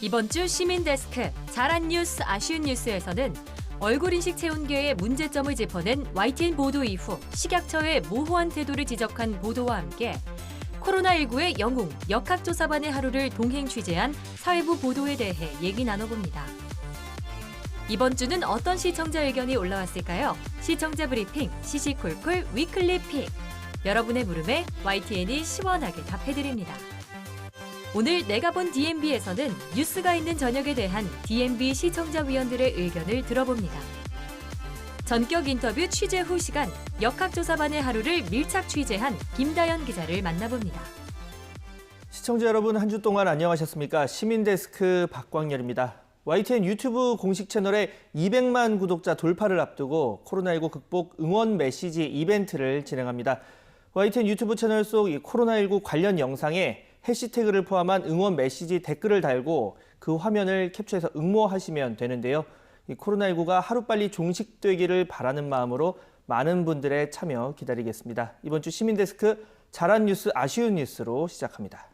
이번 주 시민데스크 잘한 뉴스 아쉬운 뉴스에서는 얼굴 인식 체온계의 문제점을 짚어낸 YTN 보도 이후 식약처의 모호한 태도를 지적한 보도와 함께 코로나19의 영웅 역학조사반의 하루를 동행 취재한 사회부 보도에 대해 얘기 나눠봅니다. 이번 주는 어떤 시청자 의견이 올라왔을까요? 시청자 브리핑 시시콜콜 위클리 픽. 여러분의 물음에 YTN이 시원하게 답해드립니다. 오늘 내가 본 DMB에서는 뉴스가 있는 저녁에 대한 DMB 시청자위원들의 의견을 들어봅니다. 전격 인터뷰 취재 후 시간, 역학조사반의 하루를 밀착 취재한 김다연 기자를 만나봅니다. 시청자 여러분, 한 주 동안 안녕하셨습니까? 시민데스크 박광열입니다. YTN 유튜브 공식 채널에 200만 구독자 돌파를 앞두고 코로나19 극복 응원 메시지 이벤트를 진행합니다. YTN 유튜브 채널 속 이 코로나19 관련 영상에 해시태그를 포함한 응원 메시지 댓글을 달고 그 화면을 캡처해서 응모하시면 되는데요. 이 코로나19가 하루빨리 종식되기를 바라는 마음으로 많은 분들의 참여 기다리겠습니다. 이번 주 시민데스크 잘한 뉴스 아쉬운 뉴스로 시작합니다.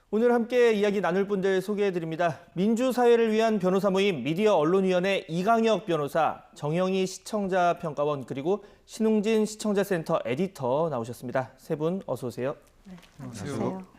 오늘 함께 이야기 나눌 분들 소개해드립니다. 민주사회를 위한 변호사 모임 미디어 언론위원회 이강혁 변호사, 정영희 시청자평가원, 그리고 신웅진 시청자센터 에디터 나오셨습니다. 세 분 어서 오세요. 네, 안녕하세요.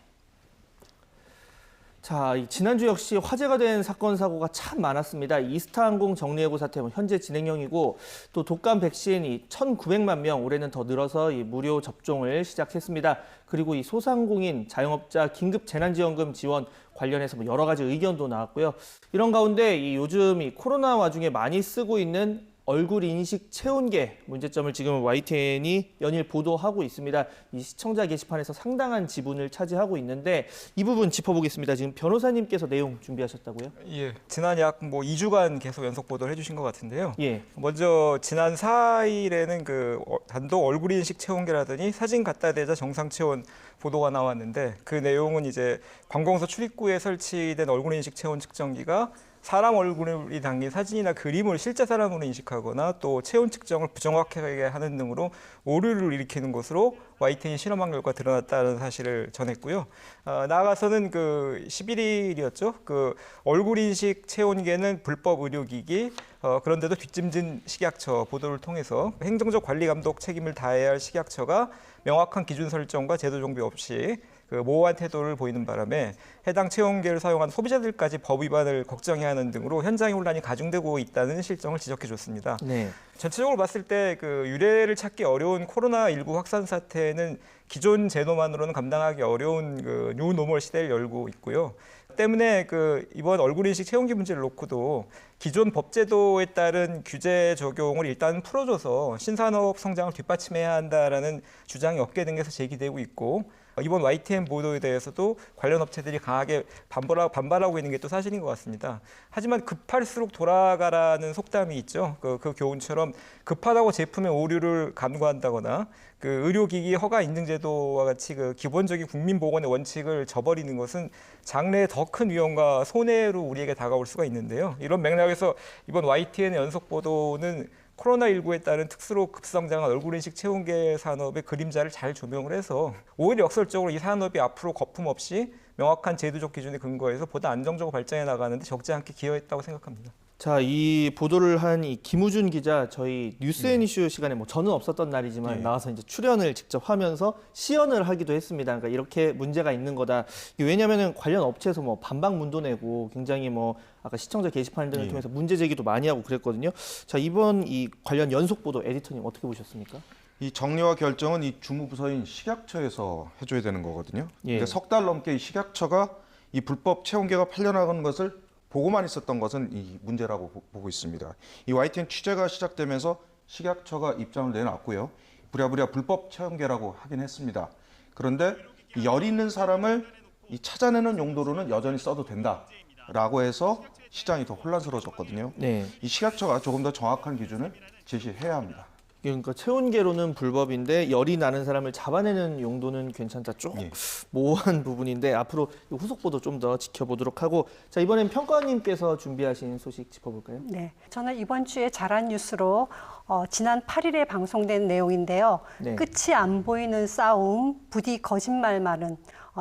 자, 지난주 역시 화제가 된 사건, 사고가 참 많았습니다. 이스타항공 정리해고 사태 현재 진행형이고, 또 독감 백신 1,900만 명, 올해는 더 늘어서 무료 접종을 시작했습니다. 그리고 이 소상공인, 자영업자 긴급 재난지원금 지원 관련해서 여러 가지 의견도 나왔고요. 이런 가운데 요즘 코로나 와중에 많이 쓰고 있는 얼굴 인식 체온계 문제점을 지금 YTN이 연일 보도하고 있습니다. 이 시청자 게시판에서 상당한 지분을 차지하고 있는데 이 부분 짚어보겠습니다. 지금 변호사님께서 내용 준비하셨다고요? 예, 지난 약 2주간 계속 연속 보도를 해주신 것 같은데요. 예. 먼저 지난 4일에는 단독 얼굴 인식 체온계라더니 사진 갖다 대자 정상 체온 보도가 나왔는데, 그 내용은 이제 관공서 출입구에 설치된 얼굴 인식 체온 측정기가 사람 얼굴이 담긴 사진이나 그림을 실제 사람으로 인식하거나 또 체온 측정을 부정확하게 하는 등으로 오류를 일으키는 것으로 YTN이 실험한 결과 드러났다는 사실을 전했고요. 나아가서는 11일이었죠. 얼굴 인식 체온계는 불법 의료기기, 그런데도 뒷짐진 식약처 보도를 통해서 행정적 관리 감독 책임을 다해야 할 식약처가 명확한 기준 설정과 제도 정비 없이 모호한 태도를 보이는 바람에 해당 체온계를 사용한 소비자들까지 법 위반을 걱정해야 하는 등으로 현장의 혼란이 가중되고 있다는 실정을 지적해줬습니다. 네. 전체적으로 봤을 때 유례를 찾기 어려운 코로나19 확산 사태는 기존 제도만으로는 감당하기 어려운 뉴노멀 시대를 열고 있고요. 때문에 이번 얼굴인식 체온계 문제를 놓고도 기존 법제도에 따른 규제 적용을 일단 풀어줘서 신산업 성장을 뒷받침해야 한다라는 주장이 업계 등에서 제기되고 있고, 이번 YTN 보도에 대해서도 관련 업체들이 강하게 반발하고 있는 게 또 사실인 것 같습니다. 하지만 급할수록 돌아가라는 속담이 있죠. 그 교훈처럼 급하다고 제품의 오류를 간과한다거나 의료기기 허가 인증 제도와 같이 기본적인 국민보건의 원칙을 저버리는 것은 장래에 더 큰 위험과 손해로 우리에게 다가올 수가 있는데요. 이런 맥락에서 이번 YTN의 연속 보도는 코로나19에 따른 특수로 급성장한 얼굴인식 체온계 산업의 그림자를 잘 조명을 해서 오히려 역설적으로 이 산업이 앞으로 거품 없이 명확한 제도적 기준에 근거해서 보다 안정적으로 발전해 나가는데 적지 않게 기여했다고 생각합니다. 자, 이 보도를 한 김우준 기자, 저희 뉴스앤이슈 시간에 저는 없었던 날이지만 나와서 이제 출연을 직접 하면서 시연을 하기도 했습니다. 그러니까 이렇게 문제가 있는 거다. 왜냐하면 관련 업체에서 반박문도 내고 굉장히 아까 시청자 게시판 등을 통해서 문제 제기도 많이 하고 그랬거든요. 자, 이번 이 관련 연속 보도 에디터님 어떻게 보셨습니까? 이 정리와 결정은 이 주무부서인 식약처에서 해줘야 되는 거거든요. 예. 석 달 넘게 이 식약처가 이 불법 체온계가 팔려나가는 것을 보고만 있었던 것은 이 문제라고 보고 있습니다. 이 YTN 취재가 시작되면서 식약처가 입장을 내놨고요. 부랴부랴 불법 체온계라고 하긴 했습니다. 그런데 열 있는 사람을 찾아내는 용도로는 여전히 써도 된다라고 해서 시장이 더 혼란스러워졌거든요. 네. 이 식약처가 조금 더 정확한 기준을 제시해야 합니다. 그러니까 체온계로는 불법인데 열이 나는 사람을 잡아내는 용도는 괜찮다. 좀 예. 모호한 부분인데 앞으로 후속 보도 좀 더 지켜보도록 하고, 자, 이번엔 평가원님께서 준비하신 소식 짚어볼까요? 네, 저는 이번 주에 잘한 뉴스로 지난 8일에 방송된 내용인데요. 네. 끝이 안 보이는 싸움, 부디 거짓말 많은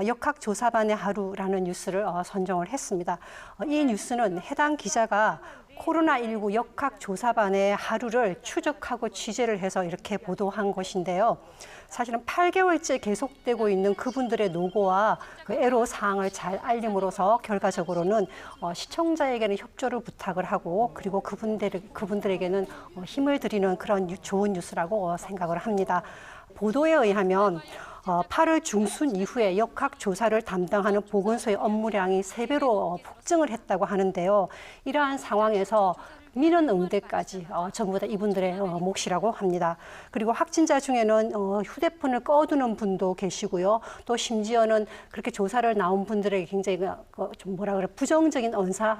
역학조사반의 하루라는 뉴스를 선정을 했습니다. 이 뉴스는 해당 기자가 코로나19 역학조사반의 하루를 추적하고 취재를 해서 이렇게 보도한 것인데요. 사실은 8개월째 계속되고 있는 그분들의 노고와 그 애로 사항을 잘 알림으로써 결과적으로는 시청자에게는 협조를 부탁을 하고, 그리고 그분들에게는 힘을 드리는 그런 좋은 뉴스라고 생각을 합니다. 보도에 의하면 8월 중순 이후에 역학조사를 담당하는 보건소의 업무량이 3배로 폭증을 했다고 하는데요. 이러한 상황에서 민원 응대까지 전부 다 이분들의 몫이라고 합니다. 그리고 확진자 중에는 휴대폰을 꺼두는 분도 계시고요. 또 심지어는 그렇게 조사를 나온 분들에게 굉장히 좀 뭐라 그래, 부정적인 언사,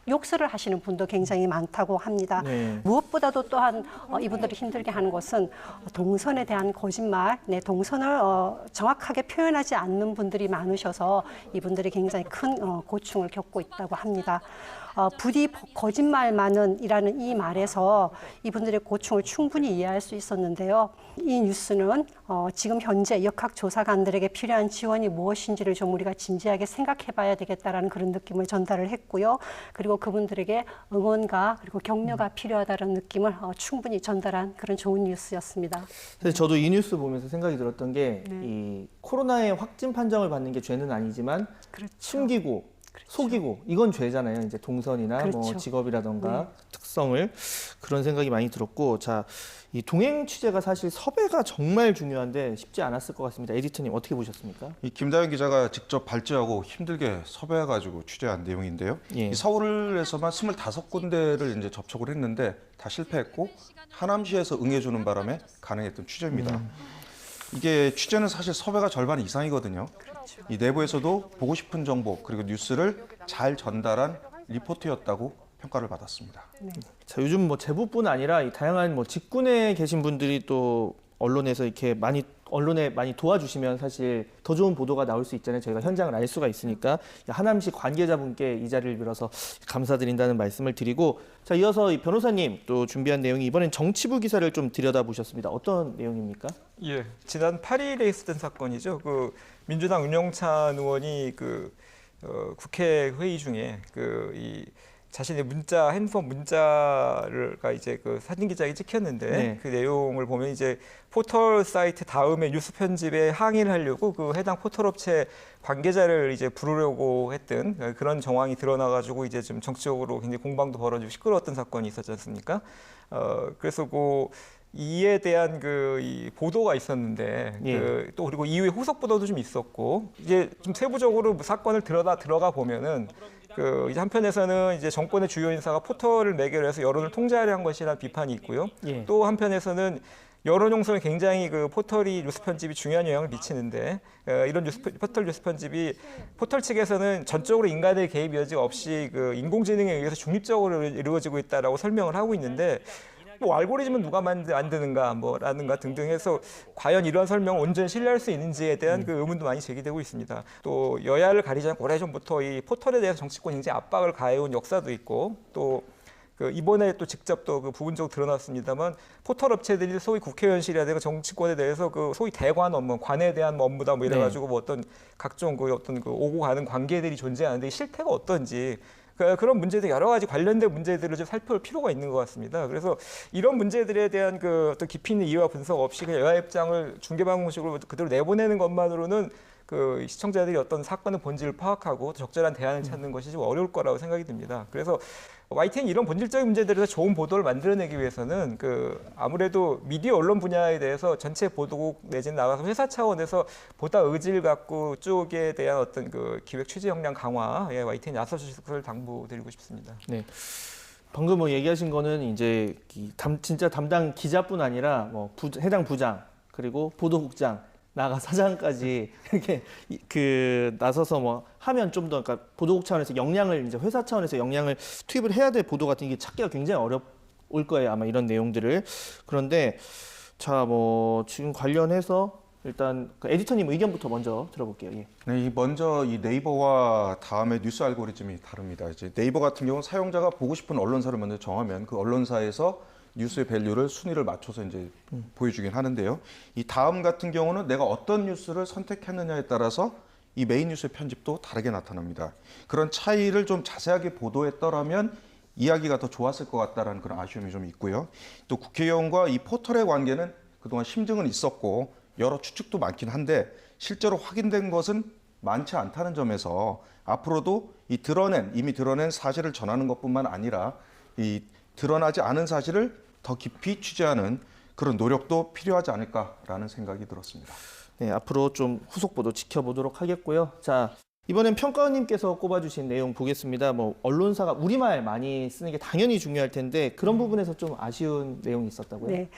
욕설을 하시는 분도 굉장히 많다고 합니다. 네. 무엇보다도 또한 이분들이 힘들게 하는 것은 동선에 대한 거짓말, 동선을 정확하게 표현하지 않는 분들이 많으셔서 이분들이 굉장히 큰 고충을 겪고 있다고 합니다. 부디 거짓말만은이라는 이 말에서 이분들의 고충을 충분히 이해할 수 있었는데요. 이 뉴스는 지금 현재 역학조사관들에게 필요한 지원이 무엇인지를 좀 우리가 진지하게 생각해봐야 되겠다라는 그런 느낌을 전달을 했고요. 그리고 그분들에게 응원과 그리고 격려가 필요하다는 느낌을 충분히 전달한 그런 좋은 뉴스였습니다. 사실 저도 이 뉴스 보면서 생각이 들었던 게, 네. 이 코로나의 확진 판정을 받는 게 죄는 아니지만 그렇죠. 숨기고 속이고 이건 죄잖아요. 이제 동선이나 뭐 그렇죠. 직업이라던가 특성을, 그런 생각이 많이 들었고, 자, 이 동행 취재가 사실 섭외가 정말 중요한데 쉽지 않았을 것 같습니다. 에디터님 어떻게 보셨습니까? 이 김다현 기자가 직접 발제하고 힘들게 섭외해가지고 취재한 내용인데요. 예. 이 서울에서만 25군데를 이제 접촉을 했는데 다 실패했고, 하남시에서 응해주는 바람에 가능했던 취재입니다. 이게 취재는 사실 섭외가 절반 이상이거든요. 이 내부에서도 보고 싶은 정보 그리고 뉴스를 잘 전달한 리포트였다고 평가를 받았습니다. 자, 요즘 뭐 제보뿐 아니라 이 다양한 뭐 직군에 계신 분들이 또 언론에서 이렇게 언론에 많이 도와주시면 사실 더 좋은 보도가 나올 수 있잖아요. 저희가 현장을 알 수가 있으니까 하남시 관계자분께 이 자리를 빌어서 감사드린다는 말씀을 드리고, 자, 이어서 이 변호사님 또 준비한 내용이 이번엔 정치부 기사를 좀 들여다보셨습니다. 어떤 내용입니까? 예, 지난 8일에 있었던 사건이죠. 그 민주당 윤영찬 의원이 국회 회의 중에 이 자신의 핸드폰 문자가 이제 그 사진 기자에게 찍혔는데, 네. 그 내용을 보면 이제 포털 사이트 다음에 뉴스 편집에 항의를 하려고 그 해당 포털 업체 관계자를 이제 부르려고 했던 그런 정황이 드러나가지고 이제 좀 정치적으로 굉장히 공방도 벌어지고 시끄러웠던 사건이 있었지 않습니까? 그래서 이에 대한 이 보도가 있었는데, 예. 또 그리고 이후에 후속 보도도 좀 있었고, 이제 좀 세부적으로 사건을 들어가 보면은 이제 한편에서는 이제 정권의 주요 인사가 포털을 매개로 해서 여론을 통제하려 한 것이라는 비판이 있고요. 예. 또 한편에서는 여론 형성에 굉장히 포털이 뉴스 편집이 중요한 영향을 미치는데, 이런 포털 뉴스 편집이 포털 측에서는 전적으로 인간의 개입 여지 없이 인공지능에 의해서 중립적으로 이루어지고 있다라고 설명을 하고 있는데, 뭐 알고리즘은 누가 만드는가 라는가 등등 해서 과연 이러한 설명을 온전히 신뢰할 수 있는지에 대한 의문도 많이 제기되고 있습니다. 또 여야를 가리지 않고 오래전부터 이 포털에 대해서 정치권이 굉장히 압박을 가해온 역사도 있고, 또 이번에 또 직접 부분적으로 드러났습니다만, 포털 업체들이 소위 국회의원실이라든가 정치권에 대해서 소위 대관 업무, 관에 대한 업무다 이래가지고 어떤 각종 오고 가는 관계들이 존재하는데 이 실태가 어떤지, 그런 문제들 여러 가지 관련된 문제들을 좀 살펴볼 필요가 있는 것 같습니다. 그래서 이런 문제들에 대한 어떤 깊이 있는 이해와 분석 없이 그냥 여야 입장을 중계방송식으로 그대로 내보내는 것만으로는 시청자들이 어떤 사건의 본질을 파악하고 적절한 대안을 찾는 것이 좀 어려울 거라고 생각이 듭니다. 그래서 YTN이 이런 본질적인 문제들에서 좋은 보도를 만들어내기 위해서는 아무래도 미디어 언론 분야에 대해서 전체 보도국 내지는 나가서 회사 차원에서 보다 의지를 갖고 쪽에 대한 어떤 기획 취재 역량 강화에 YTN이 나서주실 것을 당부드리고 싶습니다. 네. 방금 뭐 얘기하신 거는 이제 진짜 담당 기자뿐 아니라 해당 부장 그리고 보도국장 나가 사장까지 이렇게 나서서 하면 좀 더, 보도국 차원에서 역량을, 이제 회사 차원에서 역량을 투입을 해야 될 보도 같은 게 찾기가 굉장히 올 거예요. 아마 이런 내용들을. 그런데 자, 뭐 지금 관련해서 일단 그 에디터님 의견부터 먼저 들어볼게요. 예. 네, 먼저 이 네이버와 다음에 뉴스 알고리즘이 다릅니다. 이제 네이버 같은 경우는 사용자가 보고 싶은 언론사를 먼저 정하면 그 언론사에서 뉴스의 밸류를 순위를 맞춰서 이제 보여주긴 하는데요. 이 다음 같은 경우는 내가 어떤 뉴스를 선택했느냐에 따라서 이 메인 뉴스의 편집도 다르게 나타납니다. 그런 차이를 좀 자세하게 보도했더라면 이야기가 더 좋았을 것 같다라는 그런 아쉬움이 좀 있고요. 또 국회의원과 이 포털의 관계는 그동안 심증은 있었고 여러 추측도 많긴 한데 실제로 확인된 것은 많지 않다는 점에서 앞으로도 이미 드러낸 사실을 전하는 것뿐만 아니라 이 드러나지 않은 사실을 더 깊이 취재하는 그런 노력도 필요하지 않을까라는 생각이 들었습니다. 네, 앞으로 좀 후속 보도 지켜보도록 하겠고요. 자, 이번엔 평가원님께서 꼽아주신 내용 보겠습니다. 뭐 언론사가 우리말 많이 쓰는 게 당연히 중요할 텐데 그런 부분에서 좀 아쉬운 내용이 있었다고요? 네,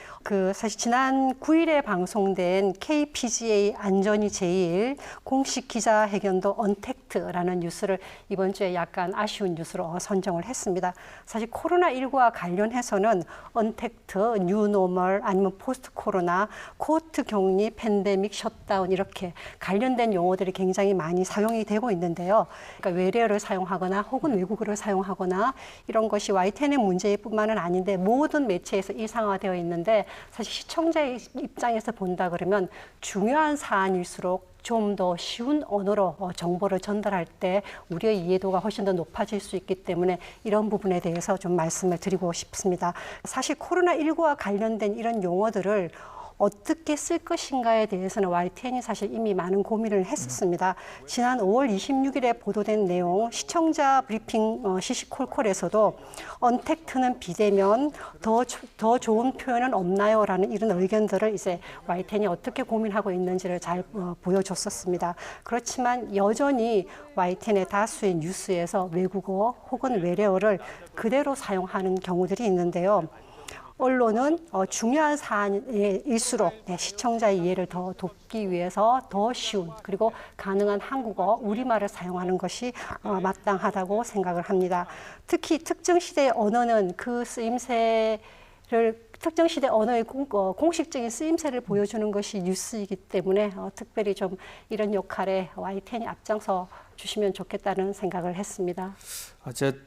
사실 지난 9일에 방송된 KPGA 안전이 제일 공식 기자회견도 언택트라는 뉴스를 이번 주에 약간 아쉬운 뉴스로 선정을 했습니다. 사실 코로나19와 관련해서는 언택트, 뉴노멀 아니면 포스트 코로나, 코트 격리, 팬데믹, 셧다운 이렇게 관련된 용어들이 굉장히 많이 사용이 되고 있는데요. 그러니까 외래어를 사용하거나 혹은 외국어를 사용하거나 이런 것이 YTN의 문제뿐만은 아닌데 모든 매체에서 일상화되어 있는데 사실 시청자의 입장에서 본다 그러면 중요한 사안일수록 좀 더 쉬운 언어로 정보를 전달할 때 우리의 이해도가 훨씬 더 높아질 수 있기 때문에 이런 부분에 대해서 좀 말씀을 드리고 싶습니다. 사실 코로나19와 관련된 이런 용어들을 어떻게 쓸 것인가에 대해서는 YTN이 사실 이미 많은 고민을 했었습니다. 지난 5월 26일에 보도된 내용 시청자 브리핑 시시콜콜에서도 언택트는 비대면 더 좋은 표현은 없나요? 라는 이런 의견들을 이제 YTN이 어떻게 고민하고 있는지를 잘 보여줬었습니다. 그렇지만 여전히 YTN의 다수의 뉴스에서 외국어 혹은 외래어를 그대로 사용하는 경우들이 있는데요. 언론은 중요한 사안일수록 시청자의 이해를 더 돕기 위해서 더 쉬운 그리고 가능한 한국어, 우리말을 사용하는 것이 마땅하다고 생각을 합니다. 특히 특정 시대의 언어는 그 쓰임새를 특정 시대 언어의 공식적인 쓰임새를 보여주는 것이 뉴스이기 때문에 특별히 좀 이런 역할에 YTN이 앞장서 주시면 좋겠다는 생각을 했습니다. 제가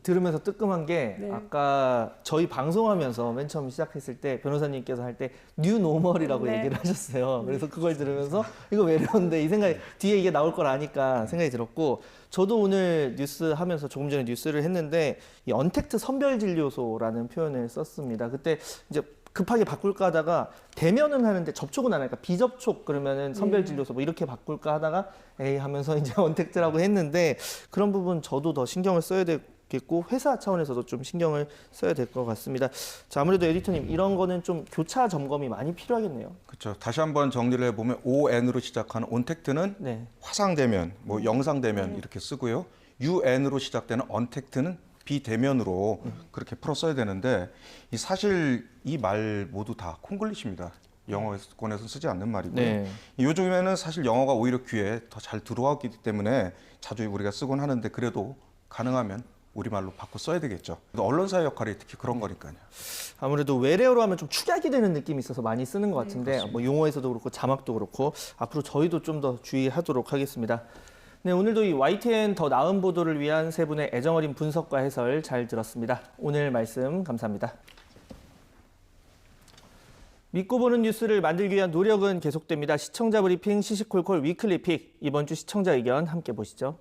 들으면서 뜨끔한 게 네. 아까 저희 방송하면서 맨 처음 시작했을 때 변호사님께서 할 때 뉴노멀이라고 네. 얘기를 하셨어요. 그래서 그걸 들으면서 이거 외래어인데 이 생각이 뒤에 이게 나올 걸 아니까 생각이 들었고 저도 오늘 뉴스 하면서 조금 전에 뉴스를 했는데 이 언택트 선별진료소라는 표현을 썼습니다. 그때 이제 급하게 바꿀까 하다가 대면은 하는데 접촉은 안 하니까 비접촉 그러면은 선별진료소 뭐 이렇게 바꿀까 하다가 에이 하면서 이제 언택트라고 했는데 그런 부분 저도 더 신경을 써야 되겠고 회사 차원에서도 좀 신경을 써야 될 것 같습니다. 자, 아무래도 에디터님 이런 거는 좀 교차 점검이 많이 필요하겠네요. 그렇죠. 다시 한번 정리를 해보면 ON으로 시작하는 언택트는 네. 화상대면, 뭐 영상대면 이렇게 쓰고요. UN으로 시작되는 언택트는 비대면으로 그렇게 풀어 써야 되는데 사실 이 말 모두 다 콩글리시입니다. 영어권에서 쓰지 않는 말이고요. 네. 요즘에는 사실 영어가 오히려 귀에 더 잘 들어왔기 때문에 자주 우리가 쓰곤 하는데 그래도 가능하면 우리말로 바꿔 써야 되겠죠. 언론사의 역할이 특히 그런 거니까요. 아무래도 외래어로 하면 좀 축약이 되는 느낌이 있어서 많이 쓰는 것 같은데 뭐 용어에서도 그렇고 자막도 그렇고 앞으로 저희도 좀 더 주의하도록 하겠습니다. 네, 오늘도 이 YTN 더 나은 보도를 위한 세 분의 애정어린 분석과 해설 잘 들었습니다. 오늘 말씀 감사합니다. 믿고 보는 뉴스를 만들기 위한 노력은 계속됩니다. 시청자 브리핑 시시콜콜 위클리 픽. 이번 주 시청자 의견 함께 보시죠.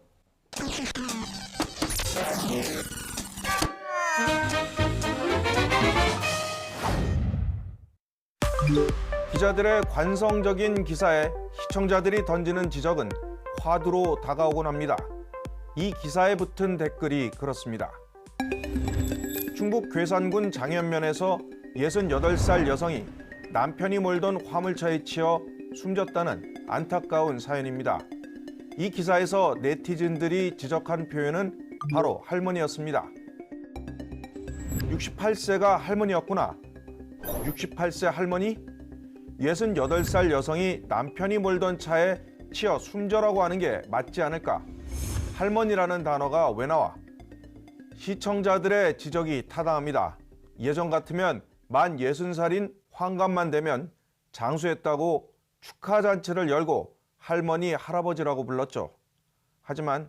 기자들의 관성적인 기사에 시청자들이 던지는 지적은 화두로 다가오곤 합니다. 이 기사에 붙은 댓글이 그렇습니다. 충북 괴산군 장현면에서 68살 여성이 남편이 몰던 화물차에 치여 숨졌다는 안타까운 사연입니다. 이 기사에서 네티즌들이 지적한 표현은 바로 할머니였습니다. 68세가 할머니였구나. 68세 할머니? 68살 여성이 남편이 몰던 차에 치여 숨져라고 하는 게 맞지 않을까? 할머니라는 단어가 왜 나와? 시청자들의 지적이 타당합니다. 예전 같으면 만 60살인 환갑만 되면 장수했다고 축하잔치를 열고 할머니, 할아버지라고 불렀죠. 하지만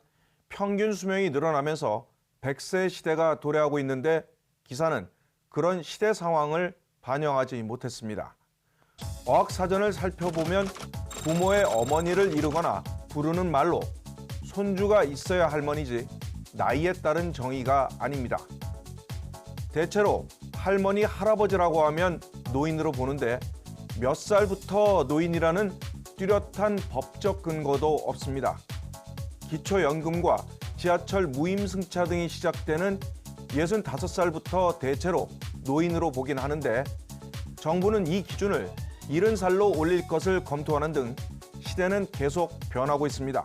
평균 수명이 늘어나면서 100세 시대가 도래하고 있는데 기사는 그런 시대 상황을 반영하지 못했습니다. 어학사전을 살펴보면 부모의 어머니를 이르거나 부르는 말로 손주가 있어야 할머니지 나이에 따른 정의가 아닙니다. 대체로 할머니, 할아버지라고 하면 노인으로 보는데 몇 살부터 노인이라는 뚜렷한 법적 근거도 없습니다. 기초연금과 지하철 무임승차 등이 시작되는 65살부터 대체로 노인으로 보긴 하는데 정부는 이 기준을 70살로 올릴 것을 검토하는 등 시대는 계속 변하고 있습니다.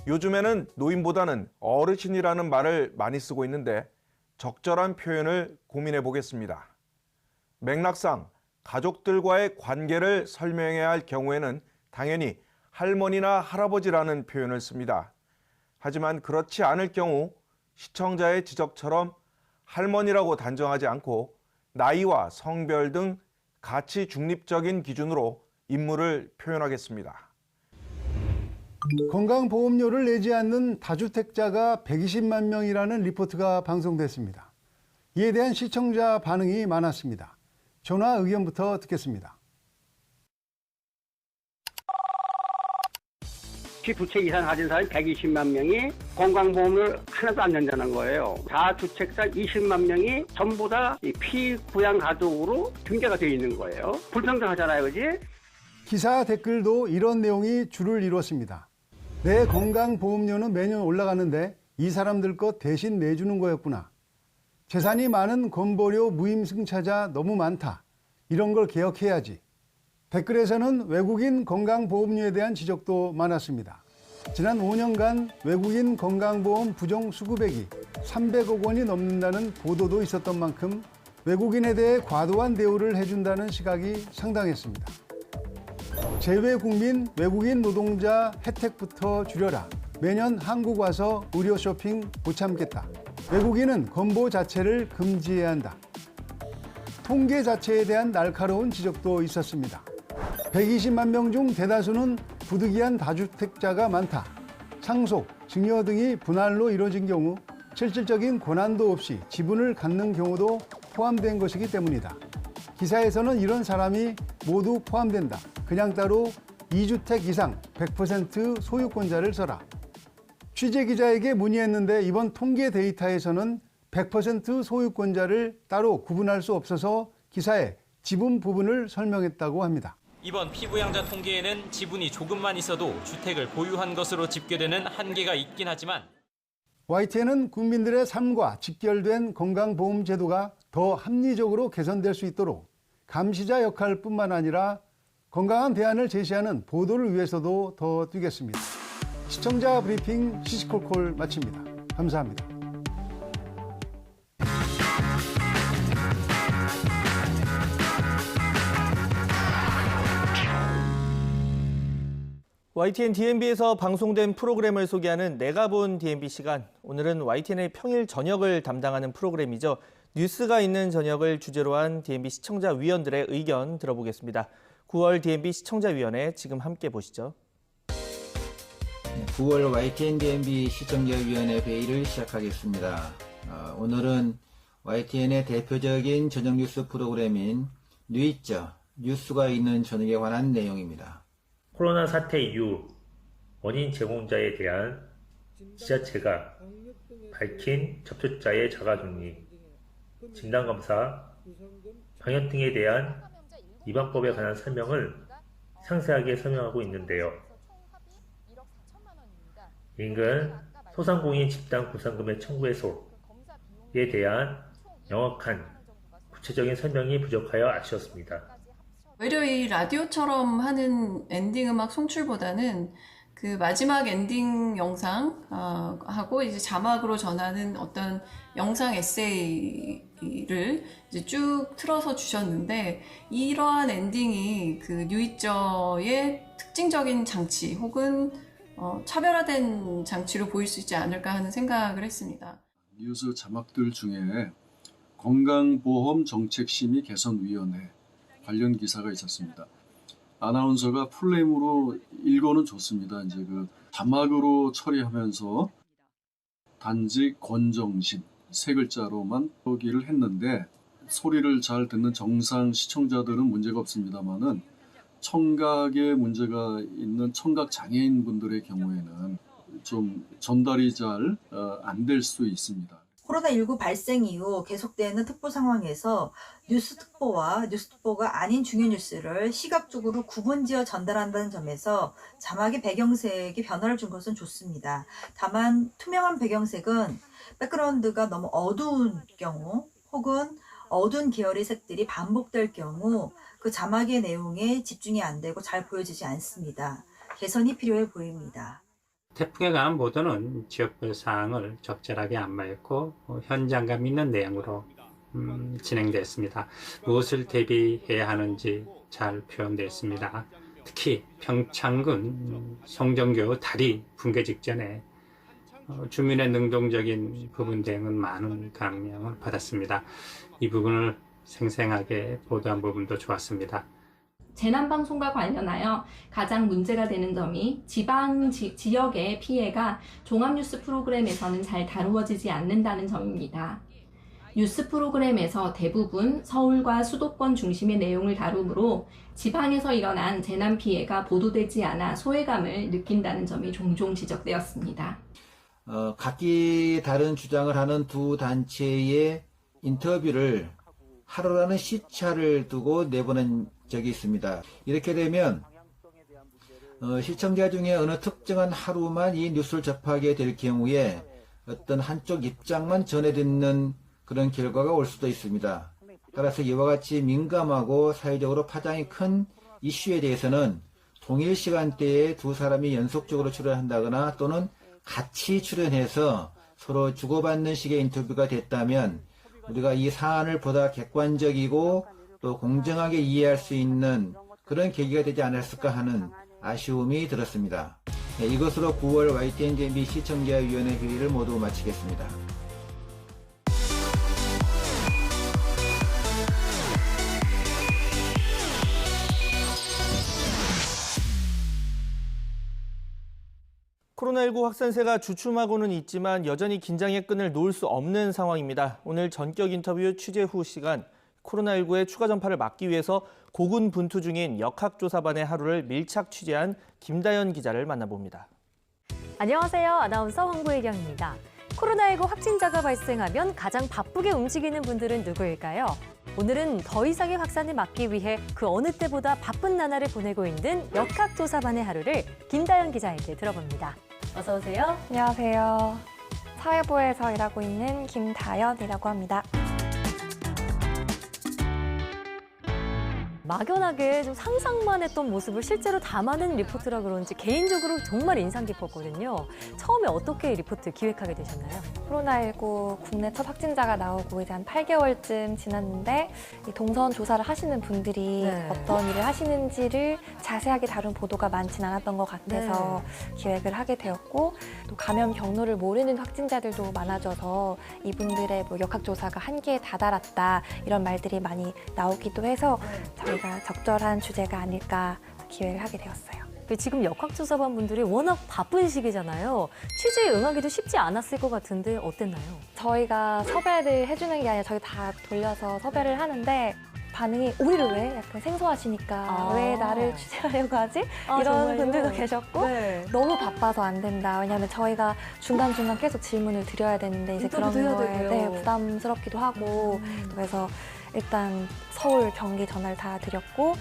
요즘에는 노인보다는 어르신이라는 말을 많이 쓰고 있는데 적절한 표현을 고민해 보겠습니다. 맥락상 가족들과의 관계를 설명해야 할 경우에는 당연히 할머니나 할아버지라는 표현을 씁니다. 하지만 그렇지 않을 경우 시청자의 지적처럼 할머니라고 단정하지 않고 나이와 성별 등 가치 중립적인 기준으로 인물을 표현하겠습니다. 건강보험료를 내지 않는 다주택자가 120만 명이라는 리포트가 방송됐습니다. 이에 대한 시청자 반응이 많았습니다. 전화 의견부터 듣겠습니다. 12채 이상 가진 사람이 120만 명이 건강보험을 하나도 안 낸다는 거예요. 다주택자 20만 명이 전부 다 피부양 가족으로 등재가 되어 있는 거예요. 불평등하잖아요, 그지? 기사 댓글도 이런 내용이 줄을 이뤘습니다. 내 건강보험료는 매년 올라가는데 이 사람들 것 대신 내주는 거였구나. 재산이 많은 건보료 무임승차자 너무 많다. 이런 걸 개혁해야지. 댓글에서는 외국인 건강보험료에 대한 지적도 많았습니다. 지난 5년간 외국인 건강보험 부정 수급액이 300억 원이 넘는다는 보도도 있었던 만큼 외국인에 대해 과도한 대우를 해준다는 시각이 상당했습니다. 재외국민, 외국인 노동자 혜택부터 줄여라. 매년 한국 와서 의료 쇼핑 못 참겠다. 외국인은 건보 자체를 금지해야 한다. 통계 자체에 대한 날카로운 지적도 있었습니다. 120만 명 중 대다수는 부득이한 다주택자가 많다. 상속, 증여 등이 분할로 이뤄진 경우 실질적인 권한도 없이 지분을 갖는 경우도 포함된 것이기 때문이다. 기사에서는 이런 사람이 모두 포함된다. 그냥 따로 2주택 이상 100% 소유권자를 써라. 취재기자에게 문의했는데 이번 통계 데이터에서는 100% 소유권자를 따로 구분할 수 없어서 기사에 지분 부분을 설명했다고 합니다. 이번 피부양자 통계에는 지분이 조금만 있어도 주택을 보유한 것으로 집계되는 한계가 있긴 하지만 YTN은 국민들의 삶과 직결된 건강보험 제도가 더 합리적으로 개선될 수 있도록 감시자 역할뿐만 아니라 건강한 대안을 제시하는 보도를 위해서도 더 뛰겠습니다. 시청자 브리핑 시시콜콜 마칩니다. 감사합니다. YTN DMB에서 방송된 프로그램을 소개하는 내가 본 DMB 시간. 오늘은 YTN의 평일 저녁을 담당하는 프로그램이죠. 뉴스가 있는 저녁을 주제로 한 DMB 시청자위원들의 의견 들어보겠습니다. 9월 DMB 시청자위원회 지금 함께 보시죠. 9월 YTN DMB 시청자위원회 회의를 시작하겠습니다. 오늘은 YTN의 대표적인 저녁 뉴스 프로그램인 뉴이처, 뉴스가 있는 저녁에 관한 내용입니다. 코로나 사태 이후 원인 제공자에 대한 지자체가 밝힌 접촉자의 자가격리, 진단검사, 방역 등에 대한 위반법에 관한 설명을 상세하게 설명하고 있는데요. 인근 소상공인 집단 구상금액 청구 해소에 대한 명확한 구체적인 설명이 부족하여 아쉬웠습니다. 오히려 이 라디오처럼 하는 엔딩 음악 송출보다는 그 마지막 엔딩 영상 하고 이제 자막으로 전하는 어떤 영상 에세이를 이제 쭉 틀어서 주셨는데, 이러한 엔딩이 그 뉴이처의 특징적인 장치 혹은 차별화된 장치로 보일 수 있지 않을까 하는 생각을 했습니다. 뉴스 자막들 중에 건강보험정책심의 개선위원회 관련 기사가 있었습니다. 아나운서가 풀네임으로 읽어는 좋습니다. 이제 그 자막으로 처리하면서 단지 권정신 세 글자로만 표기를 했는데 소리를 잘 듣는 정상 시청자들은 문제가 없습니다만은 청각에 문제가 있는 청각 장애인 분들의 경우에는 좀 전달이 잘 안 될 수 있습니다. 코로나19 발생 이후 계속되는 특보 상황에서 뉴스 특보와 뉴스 특보가 아닌 중요 뉴스를 시각적으로 구분지어 전달한다는 점에서 자막의 배경색이 변화를 준 것은 좋습니다. 다만 투명한 배경색은 백그라운드가 너무 어두운 경우 혹은 어두운 계열의 색들이 반복될 경우 그 자막의 내용에 집중이 안 되고 잘 보여지지 않습니다. 개선이 필요해 보입니다. 태풍에 관한 보도는 지역별 사항을 적절하게 안마했고 현장감 있는 내용으로 진행됐습니다. 무엇을 대비해야 하는지 잘 표현됐습니다. 특히 평창군 송정교 다리 붕괴 직전에 주민의 능동적인 부분 대응은 많은 감명을 받았습니다. 이 부분을 생생하게 보도한 부분도 좋았습니다. 재난방송과 관련하여 가장 문제가 되는 점이 지방 지역의 피해가 종합뉴스 프로그램에서는 잘 다루어지지 않는다는 점입니다. 뉴스 프로그램에서 대부분 서울과 수도권 중심의 내용을 다루므로 지방에서 일어난 재난 피해가 보도되지 않아 소외감을 느낀다는 점이 종종 지적되었습니다. 각기 다른 주장을 하는 두 단체의 인터뷰를 하루라는 시차를 두고 내보낸 적이 있습니다. 이렇게 되면 시청자 중에 어느 특정한 하루만 이 뉴스를 접하게 될 경우에 어떤 한쪽 입장만 전해 듣는 그런 결과가 올 수도 있습니다. 따라서 이와 같이 민감하고 사회적으로 파장이 큰 이슈에 대해서는 동일 시간대에 두 사람이 연속적으로 출연한다거나 또는 같이 출연해서 서로 주고받는 식의 인터뷰가 됐다면 우리가 이 사안을 보다 객관적이고 또 공정하게 이해할 수 있는 그런 계기가 되지 않았을까 하는 아쉬움이 들었습니다. 네, 이것으로 9월 YTN-JB 시청자위원회 회의를 모두 마치겠습니다. 코로나19 확산세가 주춤하고는 있지만 여전히 긴장의 끈을 놓을 수 없는 상황입니다. 오늘 전격 인터뷰 취재 후 시간, 코로나19의 추가 전파를 막기 위해서 고군분투 중인 역학조사반의 하루를 밀착 취재한 김다연 기자를 만나봅니다. 안녕하세요. 아나운서 황보혜경입니다. 코로나19 확진자가 발생하면 가장 바쁘게 움직이는 분들은 누구일까요? 오늘은 더 이상의 확산을 막기 위해 그 어느 때보다 바쁜 나날을 보내고 있는 역학조사반의 하루를 김다연 기자에게 들어봅니다. 어서 오세요. 안녕하세요. 사회부에서 일하고 있는 김다연이라고 합니다. 막연하게 좀 상상만 했던 모습을 실제로 담아낸 리포트라 그런지 개인적으로 정말 인상 깊었거든요. 처음에 어떻게 리포트 기획하게 되셨나요? 코로나19 국내 첫 확진자가 나오고 이제 한 8개월쯤 지났는데 이 동선 조사를 하시는 분들이 어떤 일을 하시는지를 자세하게 다룬 보도가 많진 않았던 것 같아서 기획을 하게 되었고 또 감염 경로를 모르는 확진자들도 많아져서 이분들의 뭐 역학조사가 한계에 다다랐다 이런 말들이 많이 나오기도 해서 저희가 적절한 주제가 아닐까 기획을 하게 되었어요. 지금 역학조사반 분들이 워낙 바쁜 시기잖아요. 취재에 응하기도 쉽지 않았을 것 같은데 어땠나요? 저희가 섭외를 해주는 게 아니라 저희 다 돌려서 섭외를 하는데 반응이 우리를 왜 약간 생소하시니까 왜 나를 취재하려고 하지? 이런 정말요? 분들도 계셨고 너무 바빠서 안 된다. 왜냐하면 저희가 중간중간 계속 질문을 드려야 되는데 이제 그런 거에 부담스럽기도 하고 그래서 일단 서울, 경기 전화를 다 드렸고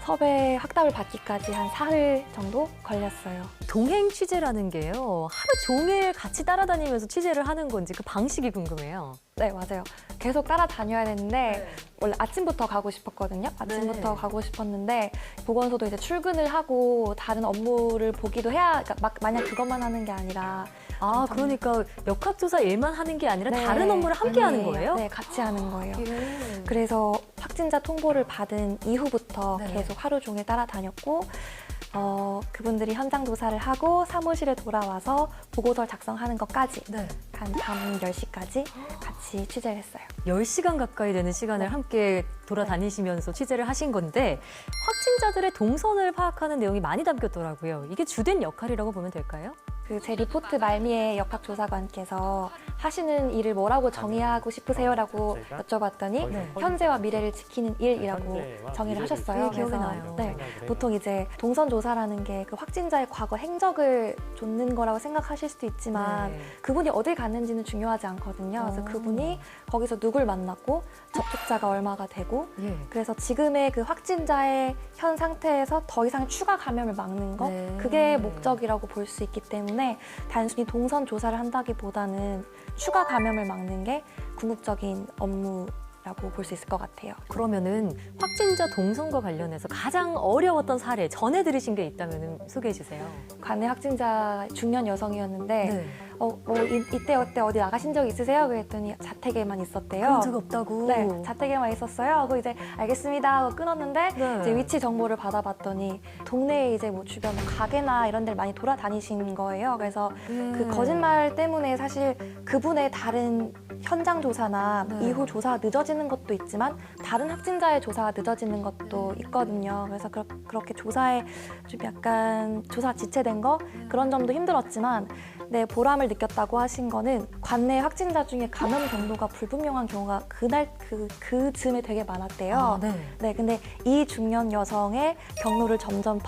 섭외 확답을 받기까지 한 사흘 정도 걸렸어요. 동행 취재라는 게요. 하루 종일 같이 따라다니면서 취재를 하는 건지 그 방식이 궁금해요. 네, 맞아요. 계속 따라다녀야 되는데 원래 아침부터 가고 싶었거든요. 아침부터 가고 싶었는데 보건소도 이제 출근을 하고 다른 업무를 보기도 해야 그러니까 만약 그것만 하는 게 아니라 그러니까 역학조사 일만 하는 게 아니라 다른 업무를 함께 하는 거예요? 네, 같이 하는 거예요. 그래서 확진자 통보를 받은 이후부터 계속 하루 종일 따라다녔고 그분들이 현장 조사를 하고 사무실에 돌아와서 보고서를 작성하는 것까지 한 밤 10시까지 같이 취재를 했어요. 10시간 가까이 되는 시간을 함께 돌아다니시면서 취재를 하신 건데 확진자들의 동선을 파악하는 내용이 많이 담겼더라고요. 이게 주된 역할이라고 보면 될까요? 제 리포트 말미에 역학조사관께서 하시는 일을 뭐라고 정의하고 싶으세요라고 여쭤봤더니 현재와 미래를 지키는 일이라고 정의를 하셨어요. 기억이 나요. 보통 이제 동선 조사라는 게 그 확진자의 과거 행적을 좇는 거라고 생각하실 수도 있지만 그분이 어딜 갔는지는 중요하지 않거든요. 그래서 그분이 거기서 누굴 만났고 접촉자가 얼마가 되고 그래서 지금의 그 확진자의 현 상태에서 더 이상 추가 감염을 막는 거 그게 목적이라고 볼 수 있기 때문에 단순히 동선 조사를 한다기보다는 추가 감염을 막는 게 궁극적인 업무라고 볼 수 있을 것 같아요. 그러면은 확진자 동선과 관련해서 가장 어려웠던 사례 전해 들으신 게 있다면 소개해 주세요. 관내 확진자 중년 여성이었는데 이때 어때 어디 나가신 적 있으세요? 그랬더니 자택에만 있었대요. 그런 적 없다고? 네, 자택에만 있었어요. 하고 이제 알겠습니다 하고 끊었는데 이제 위치 정보를 받아봤더니 동네에 이제 뭐 주변 가게나 이런 데를 많이 돌아다니신 거예요. 그래서 그 거짓말 때문에 사실 그분의 다른 현장 조사나 이후 조사가 늦어지는 것도 있지만 다른 확진자의 조사가 늦어지는 것도 있거든요. 그래서 그렇게 조사에 좀 약간 조사 지체된 거 그런 점도 힘들었지만 보람을 느꼈다고 하신 거는 관내 확진자 중에 감염 경로가 불분명한 경우가 그날 그 즈음에 되게 많았대요. 근데 이 중년 여성의 경로를 점점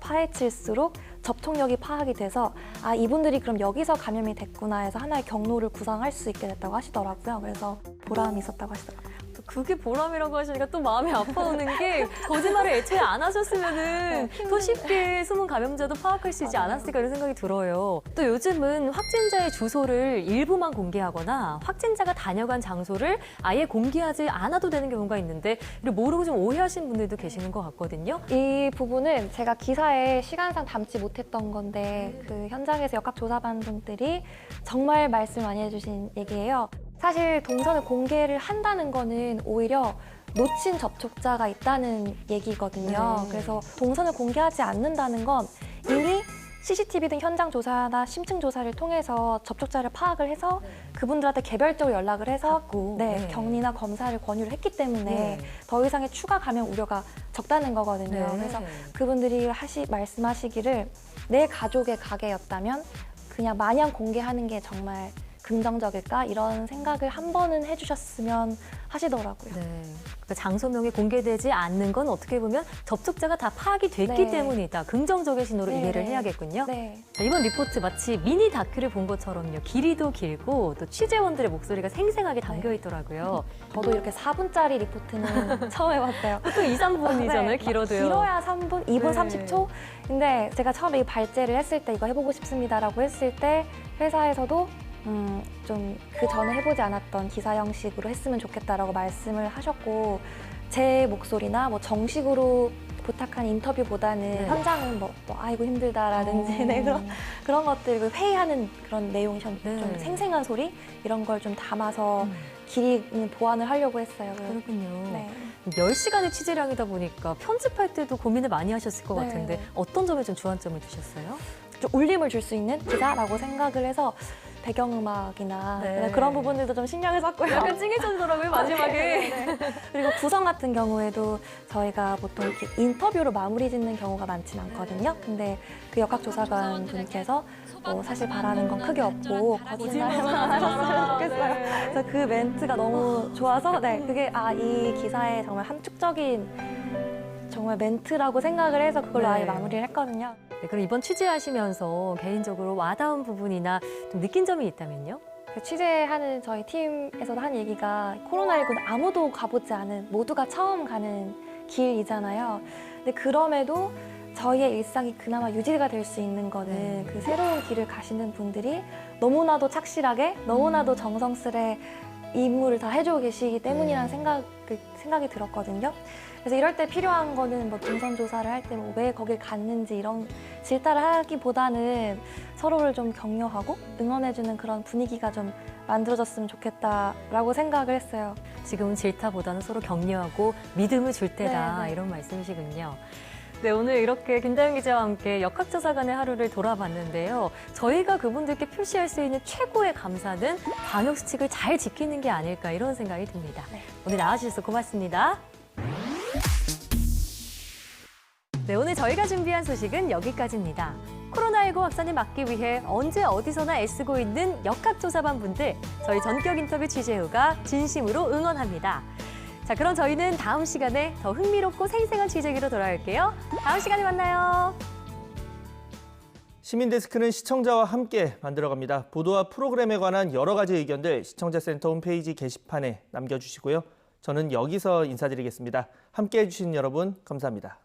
파헤칠수록 접촉력이 파악이 돼서 이분들이 그럼 여기서 감염이 됐구나 해서 하나의 경로를 구성할 수 있게 됐다고 하시더라고요. 그래서 보람이 있었다고 하시더라고요. 그게 보람이라고 하시니까 또 마음이 아파오는 게 거짓말을 애초에 안 하셨으면은 더 쉽게 숨은 감염자도 파악할 수 있지 않았을까 이런 생각이 들어요. 또 요즘은 확진자의 주소를 일부만 공개하거나 확진자가 다녀간 장소를 아예 공개하지 않아도 되는 경우가 있는데 모르고 좀 오해하시는 분들도 계시는 것 같거든요. 이 부분은 제가 기사에 시간상 담지 못했던 건데 그 현장에서 역학조사반 분들이 정말 말씀 많이 해주신 얘기예요. 사실 동선을 공개를 한다는 거는 오히려 놓친 접촉자가 있다는 얘기거든요. 그래서 동선을 공개하지 않는다는 건 이미 CCTV 등 현장 조사나 심층 조사를 통해서 접촉자를 파악을 해서 그분들한테 개별적으로 연락을 해서 격리나 검사를 권유를 했기 때문에 더 이상의 추가 감염 우려가 적다는 거거든요. 그래서 그분들이 말씀하시기를 내 가족의 가게였다면 그냥 마냥 공개하는 게 정말 긍정적일까? 이런 생각을 한 번은 해주셨으면 하시더라고요. 그러니까 장소명이 공개되지 않는 건 어떻게 보면 접촉자가 다 파악이 됐기 때문이다. 긍정적인 신호로 이해를 해야겠군요. 자, 이번 리포트 마치 미니 다큐를 본 것처럼요. 길이도 길고 또 취재원들의 목소리가 생생하게 담겨 있더라고요. 저도 이렇게 4분짜리 리포트는 처음 해봤어요. 보통 2, 3분이잖아요. 길어도요. 길어야 3분, 2분 30초? 근데 제가 처음에 이 발제를 했을 때 이거 해보고 싶습니다라고 했을 때 회사에서도 좀 그 전에 해보지 않았던 기사 형식으로 했으면 좋겠다라고 말씀을 하셨고 제 목소리나 뭐 정식으로 부탁한 인터뷰보다는 현장은 뭐 아이고 힘들다라든지 그런 것들 회의하는 그런 내용 좀 생생한 소리 이런 걸 좀 담아서 길이 보완을 하려고 했어요. 그렇군요. 10시간의 취재량이다 보니까 편집할 때도 고민을 많이 하셨을 것 같은데 어떤 점에 좀 주안점을 두셨어요? 좀 울림을 줄 수 있는 기사라고 생각을 해서 배경음악이나 그런 부분들도 좀 신경을 썼고요. 약간 찡해졌더라고요, 마지막에. 그리고 구성 같은 경우에도 저희가 보통 이렇게 인터뷰로 마무리 짓는 경우가 많진 않거든요. 근데 그 역학조사관 분께서 사실 바라는 건 크게 없고 거짓말만 하셨으면 좋겠어요. 그래서 그 멘트가 너무 좋아서 그게 이 기사의 정말 함축적인 정말 멘트라고 생각을 해서 그걸로 아예 마무리를 했거든요. 그럼 이번 취재하시면서 개인적으로 와닿은 부분이나 좀 느낀 점이 있다면요? 취재하는 저희 팀에서도 한 얘기가 코로나19는 아무도 가보지 않은 모두가 처음 가는 길이잖아요. 근데 그럼에도 저희의 일상이 그나마 유지가 될 수 있는 거는 그 새로운 길을 가시는 분들이 너무나도 착실하게 너무나도 정성스레 임무를 다 해주고 계시기 때문이라는 생각이 들었거든요. 그래서 이럴 때 필요한 거는 뭐 동선 조사를 할 때 왜 거길 갔는지 이런 질타를 하기보다는 서로를 좀 격려하고 응원해주는 그런 분위기가 좀 만들어졌으면 좋겠다라고 생각을 했어요. 지금은 질타보다는 서로 격려하고 믿음을 줄 때다 이런 말씀이시군요. 네, 오늘 이렇게 김다영 기자와 함께 역학조사관의 하루를 돌아봤는데요. 저희가 그분들께 표시할 수 있는 최고의 감사는 방역수칙을 잘 지키는 게 아닐까 이런 생각이 듭니다. 오늘 나와주셔서 고맙습니다. 네, 오늘 저희가 준비한 소식은 여기까지입니다. 코로나19 확산을 막기 위해 언제 어디서나 애쓰고 있는 역학조사반 분들, 저희 전격 인터뷰 취재후가 진심으로 응원합니다. 자, 그럼 저희는 다음 시간에 더 흥미롭고 생생한 취재기로 돌아올게요. 다음 시간에 만나요. 시민데스크는 시청자와 함께 만들어갑니다. 보도와 프로그램에 관한 여러 가지 의견들 시청자센터 홈페이지 게시판에 남겨주시고요. 저는 여기서 인사드리겠습니다. 함께해 주신 여러분 감사합니다.